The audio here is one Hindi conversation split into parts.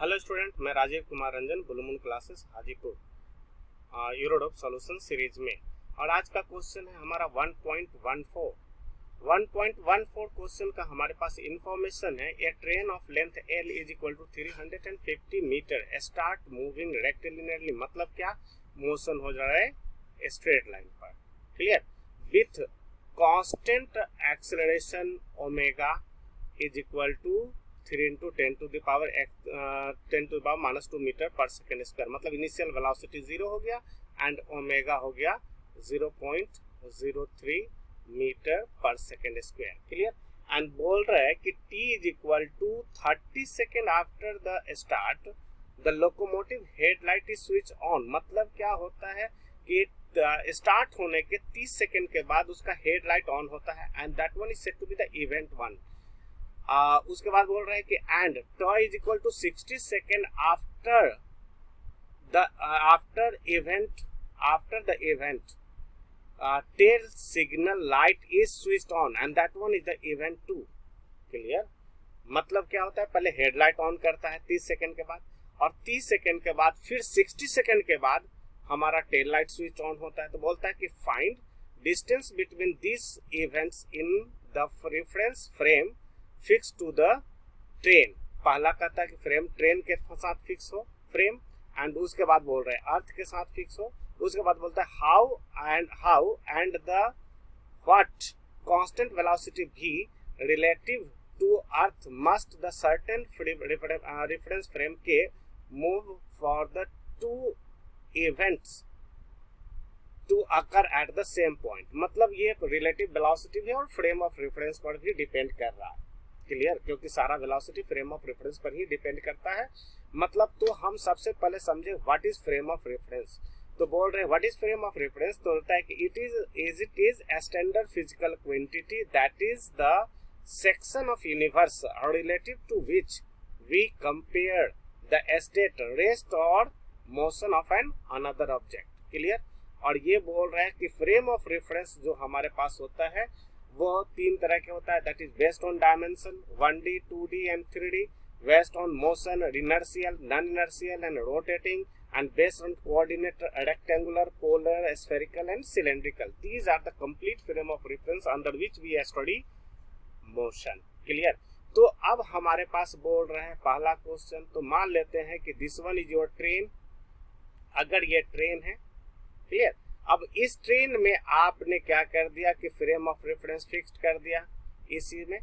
हेलो स्टूडेंट, मैं Rajiv Kumar Ranjan, blue moon classes Hajipur, यूरोडॉप सॉल्यूशन सीरीज में। और आज का क्वेश्चन है हमारा 1.14 क्वेश्चन का हमारे पास इंफॉर्मेशन है। A train of length L is equal to 350 meter start moving rectilinearly, मतलब क्या, मोशन हो जा रहा है स्ट्रेट लाइन पर, clear, with constant acceleration omega is equal to 3 into 10 to the power -2 meter पर सेकेंड स्क्वायर। मतलब इनिशियल वेलोसिटी 0 हो गया एंड ओमेगा हो गया 0.03 मीटर पर सेकेंड स्क्वायर, क्लियर। एंड बोल रहा है कि t is equal to 30 second after the start the locomotive headlight is switch on. मतलब क्या होता है कि स्टार्ट होने के 30 सेकेंड के बाद उसका हेडलाइट ऑन होता है and that one is said to be the event one. उसके बाद बोल रहे हैं कि and tau is equal to 60 second after the event tail signal light is switched on and that one is the event 2, clear. मतलब क्या होता है, पहले हेडलाइट ऑन करता है 30 सेकेंड के बाद, और 30 सेकेंड के बाद फिर 60 सेकेंड के बाद हमारा टेल लाइट स्विच ऑन होता है। तो बोलता है कि find distance between this events in the reference frame fix to the train. पहला कहता है कि फ्रेम ट्रेन के साथ फिक्स हो फ्रेम, एंड उसके बाद बोल रहे हैं अर्थ के साथ फिक्स हो। उसके बाद बोलता है how and the what constant velocity भी relative to earth must the certain reference frame के move for the two events to occur at the same point. मतलब ये रिलेटिव वेलोसिटी भी और फ्रेम ऑफ रेफरेंस पर भी डिपेंड कर रहा है, क्लियर, क्योंकि सारा वेलोसिटी फ्रेम ऑफ रेफरेंस पर ही डिपेंड करता है। मतलब तो हम सबसे पहले समझे what is frame of reference. तो बोल रहे हैं what is frame of reference, तो होता है कि it is a standard physical quantity that is the section of universe relative to which we compare the state rest और motion of an another object, clear. और ये बोल रहे हैं कि फ्रेम ऑफ रेफरेंस जो हमारे पास होता है वो 3 तरह के होता है, that is based on dimension 1D 2D and 3D, based on motion inertial non inertial and rotating, and based on coordinate rectangular polar spherical and cylindrical. These are the complete frame of reference under which we study motion, clear. तो अब हमारे पास बोल रहे हैं पहला क्वेश्चन, तो मान लेते हैं कि this one is your train. अगर ये ट्रेन है, क्लियर, अब इस ट्रेन में आपने क्या कर दिया कि फ्रेम ऑफ रेफरेंस फिक्स्ड कर दिया इसी में,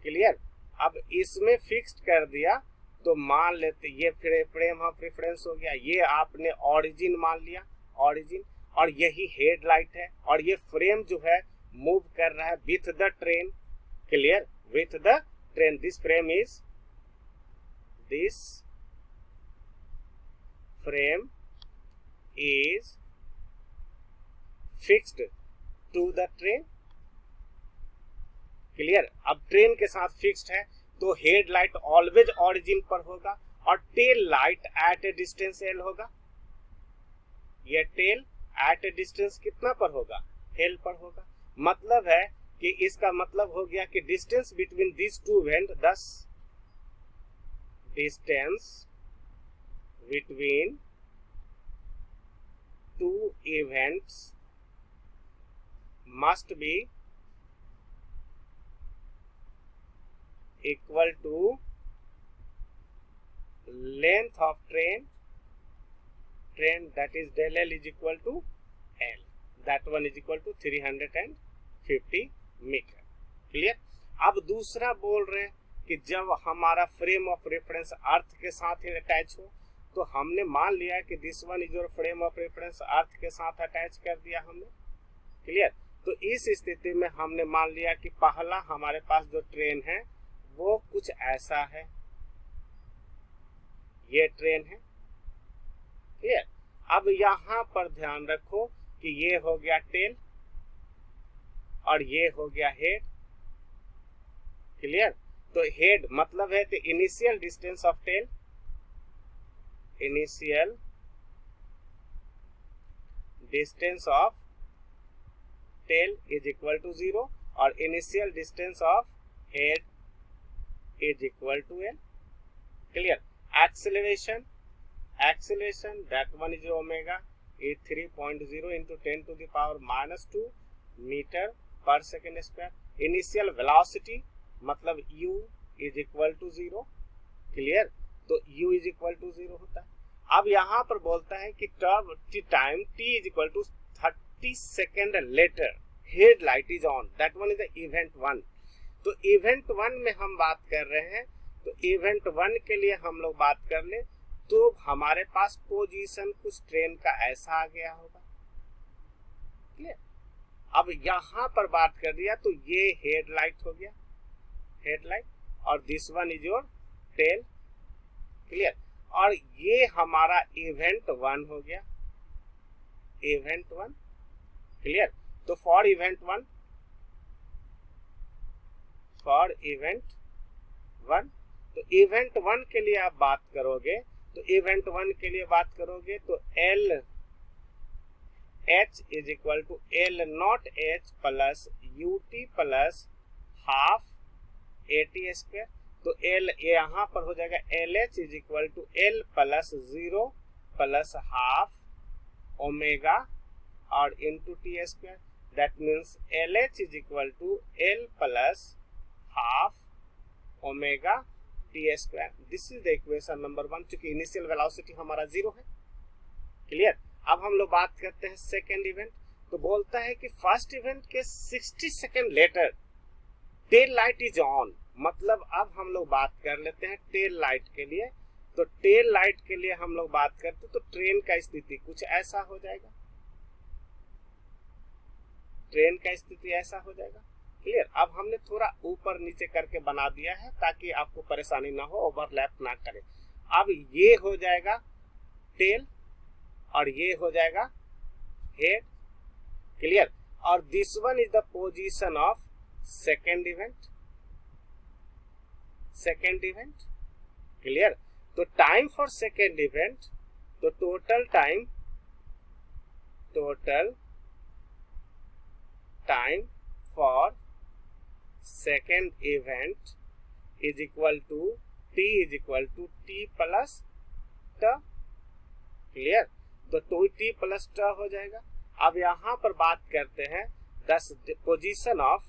क्लियर। अब इसमें फिक्स्ड कर दिया तो मान लेते ये फ्रेम ऑफ रेफरेंस हो गया, ये आपने ओरिजिन मान लिया, ओरिजिन, और यही हेडलाइट है, और ये फ्रेम जो है मूव कर रहा है with the train, clear, with the train. This frame is fixed to the train, clear. अब ट्रेन के साथ फिक्स्ड है तो हेडलाइट ऑलवेज ओरिजिन पर होगा और tail light at A distance L होगा। ये टेल एट ए डिस्टेंस कितना पर होगा, L पर होगा। मतलब है कि इसका मतलब हो गया कि distance between this two event, thus distance between two events must be equal to length of train that is del L is equal to L, that one is equal to 350 metre, clear. अब दूसरा बोल रहे हैं कि जब हमारा फ्रेम ऑफ रेफरेंस अर्थ के साथ ही अटैच हो, तो हमने मान लिया कि this one is your frame of reference earth के साथ अटैच कर दिया हमने, क्लियर। तो इस स्थिति में हमने मान लिया कि पहला हमारे पास जो ट्रेन है वो कुछ ऐसा है, ये ट्रेन है, क्लियर। अब यहां पर ध्यान रखो कि ये हो गया टेल और ये हो गया हेड, क्लियर। तो हेड मतलब है कि initial distance of tail, initial distance of tail is equal to 0 और initial distance of head is equal to L, clear. acceleration that one is omega is 3.0 into 10 to the power minus 2 meter per second square. initial velocity मतलब u is equal to 0, clear, तो u is equal to 0 होता है। अब यहाँ पर बोलता है कि time t is equal to 30 second later headlight is on, that one is the event 1। तो इवेंट 1 में हम बात कर रहे हैं, तो इवेंट 1 के लिए हम लोग बात कर ले तो हमारे पास पोजीशन कुछ ट्रेन का ऐसा आ गया होगा, क्लियर। अब यहाँ पर बात कर दिया तो ये हेडलाइट हो गया, हेडलाइट, और this one is your tail, clear. और ये हमारा इवेंट 1 हो गया, इवेंट 1, क्लियर। तो फॉर इवेंट 1, फॉर इवेंट 1, तो इवेंट 1 के लिए आप बात करोगे, तो इवेंट 1 के लिए बात करोगे तो L H is equal to L not H plus U T plus half A T square. तो एल यहाँ पर हो जाएगा L H is equal to L plus 0 plus half omega और into T square, that means L H is equal to L plus half omega T square. This is the equation number 1, चूंकि इनिशियल वेलोसिटी हमारा 0 है, क्लियर। अब हम लोग बात करते हैं सेकेंड इवेंट, तो बोलता है कि फर्स्ट इवेंट के 60 second later tail light is on, मतलब अब हम लोग बात कर लेते हैं टेल लाइट के लिए। तो टेल लाइट के लिए हम लोग बात करते हैं तो ट्रेन का स्थिति कुछ ऐसा हो जाएगा, ट्रेन का स्थिति ऐसा हो जाएगा, क्लियर। अब हमने थोड़ा ऊपर नीचे करके बना दिया है ताकि आपको परेशानी ना हो, ओवरलैप ना करे। अब ये हो जाएगा टेल और ये हो जाएगा हेड, क्लियर। और this one is the position of second event, second event, clear. तो टाइम फॉर सेकेंड इवेंट, तो total time for second event is equal to t is equal to t plus t, clear. तो 2t plus t हो जाएगा। अब यहाँ पर बात करते हैं 10 position of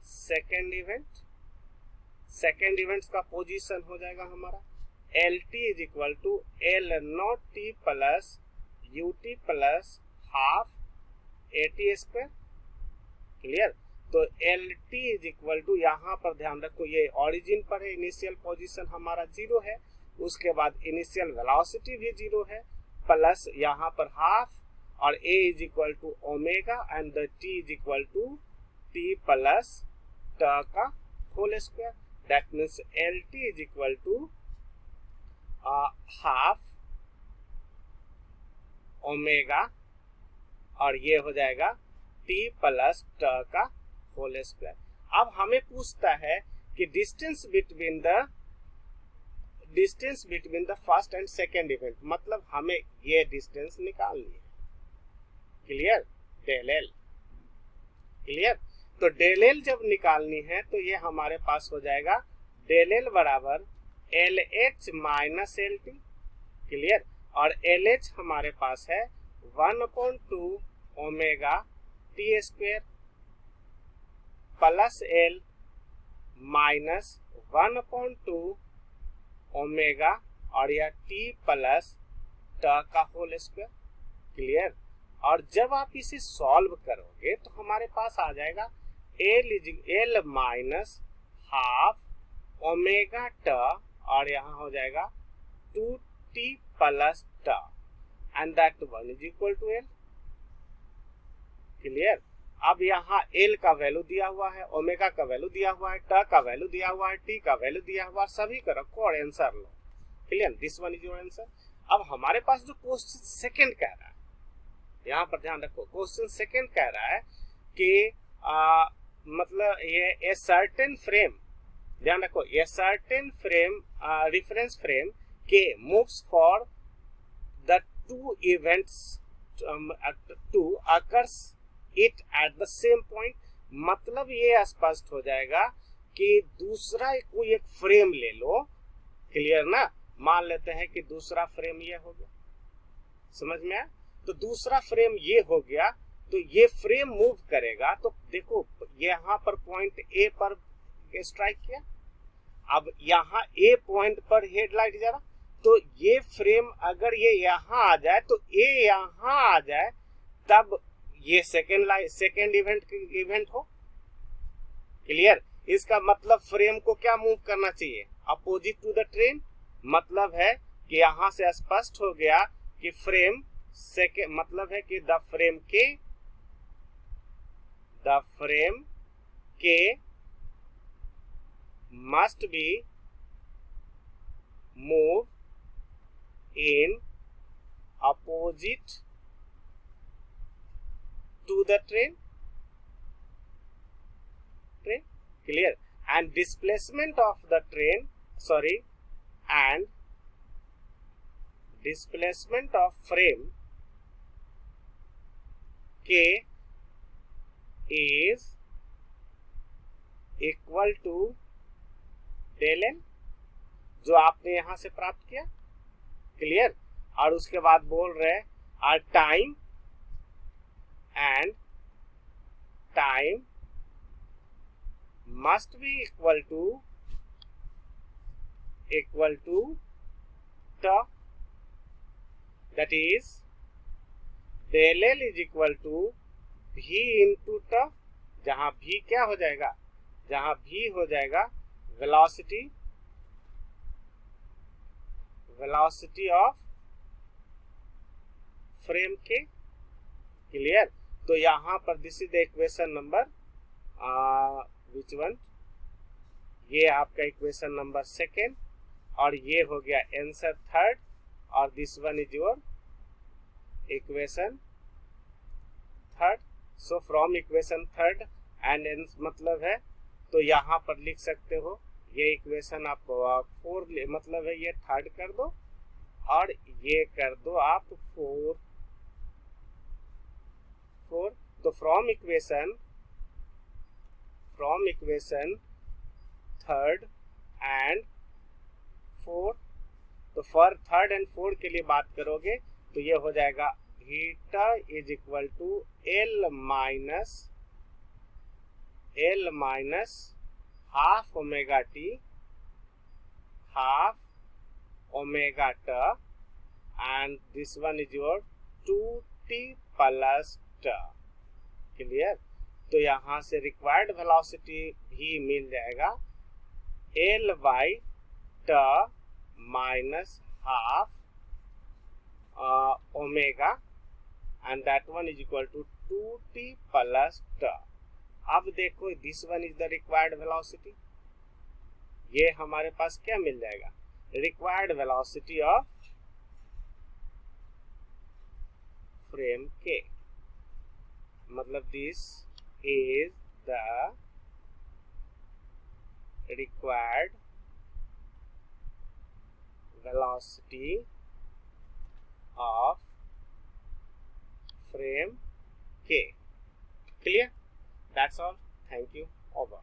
second event. Second event का पोजीशन हो जाएगा हमारा L T is equal to L not T plus U T plus half A T square, clear. तो L T is equal to, यहाँ पर ध्यान रखो ये ओरिजिन पर है, इनिशियल पोजीशन हमारा 0 है, उसके बाद इनिशियल वेलोसिटी भी 0 है, प्लस यहाँ पर हाफ और A is equal to omega and the T is equal to T plus ट का whole square, that means L T is equal to half omega और ये हो जाएगा टी प्लस ट का होल स्क्वायर। अब हमें पूछता है कि distance between the first and second event, मतलब हमें ये डिस्टेंस निकालनी है, क्लियर, डेल एल, क्लियर। तो डेल एल जब निकालनी है तो ये हमारे पास हो जाएगा डेल एल बराबर L H minus L T, clear. और एल एच हमारे पास है 1/2 omega T square plus L minus 1/2 omega और यह टी प्लस ट का होल स्क्वायर, क्लियर। और जब आप इसे सॉल्व करोगे तो हमारे पास आ जाएगा एल माइनस हाफ ओमेगा ट और यहाँ हो जाएगा 2t plus t and that one is equal to L, clear. अब यहाँ एल का वैल्यू दिया हुआ है, ओमेगा का वैल्यू दिया हुआ है, ट का वैल्यू दिया हुआ है, टी का वैल्यू दिया हुआ है, सभी को रखो और answer low, clear. This one is your answer. अब हमारे पास जो क्वेश्चन सेकंड कह रहा है, यहाँ पर ध्यान रखो, क्वेश्चन सेकंड कह रहा है कि मतलब ये ए सर्टेन फ्रेम, ध्यान रखो, a certain frame reference frame के moves for the two events to occurs it at the same point. मतलब ये स्पष्ट हो जाएगा कि दूसरा कोई एक फ्रेम ले लो, क्लियर ना, मान लेते हैं कि दूसरा फ्रेम ये हो गया, समझ में आया? तो दूसरा फ्रेम ये हो गया, तो ये फ्रेम मूव करेगा, तो देखो यहाँ पर पॉइंट ए पर स्ट्राइक किया, अब यहाँ ए पॉइंट पर हेडलाइट जला, तो ये फ्रेम अगर ये यहाँ आ जाए तो ए यहाँ आ जाए, तब ये सेकेंड इवेंट हो, क्लियर? इसका मतलब फ्रेम को क्या मूव करना चाहिए, अपोजिट टू द ट्रेन। मतलब है कि यहां से स्पष्ट हो गया कि फ्रेम सेकेंड, मतलब है कि द फ्रेम के must be move in opposite to the train, clear, and displacement of the train, and displacement of frame K is equal to del n, जो आपने यहां से प्राप्त किया, क्लियर? और उसके बाद बोल रहे हैं time must be equal to t, that is del L is equal to v into t, जहां v क्या हो जाएगा, जहां v हो जाएगा वेलोसिटी ऑफ फ्रेम के, क्लियर? तो यहां पर this is the equation number which one, ये आपका इक्वेशन नंबर सेकेंड, और ये हो गया आंसर थर्ड, और this one is your equation third. So from equation third and मतलब है, तो यहाँ पर लिख सकते हो ये इक्वेशन आप फोर, मतलब है ये थर्ड कर दो और ये कर दो आप फोर। तो from equation third and four, तो फॉर थर्ड एंड फोर्थ के लिए बात करोगे तो ये हो जाएगा theta is equal to L minus half omega T and this one is your 2t plus t, clear? तो यहां से रिक्वायर्ड वेलोसिटी भी मिल जाएगा L by t minus half omega, and that one is equal to 2t plus t. अब देखो this one is the required velocity, ये हमारे पास क्या मिल जाएगा, रिक्वायर्ड वेलोसिटी ऑफ फ्रेम के, मतलब this is the required velocity of frame K. Clear? That's all. Thank you. Over.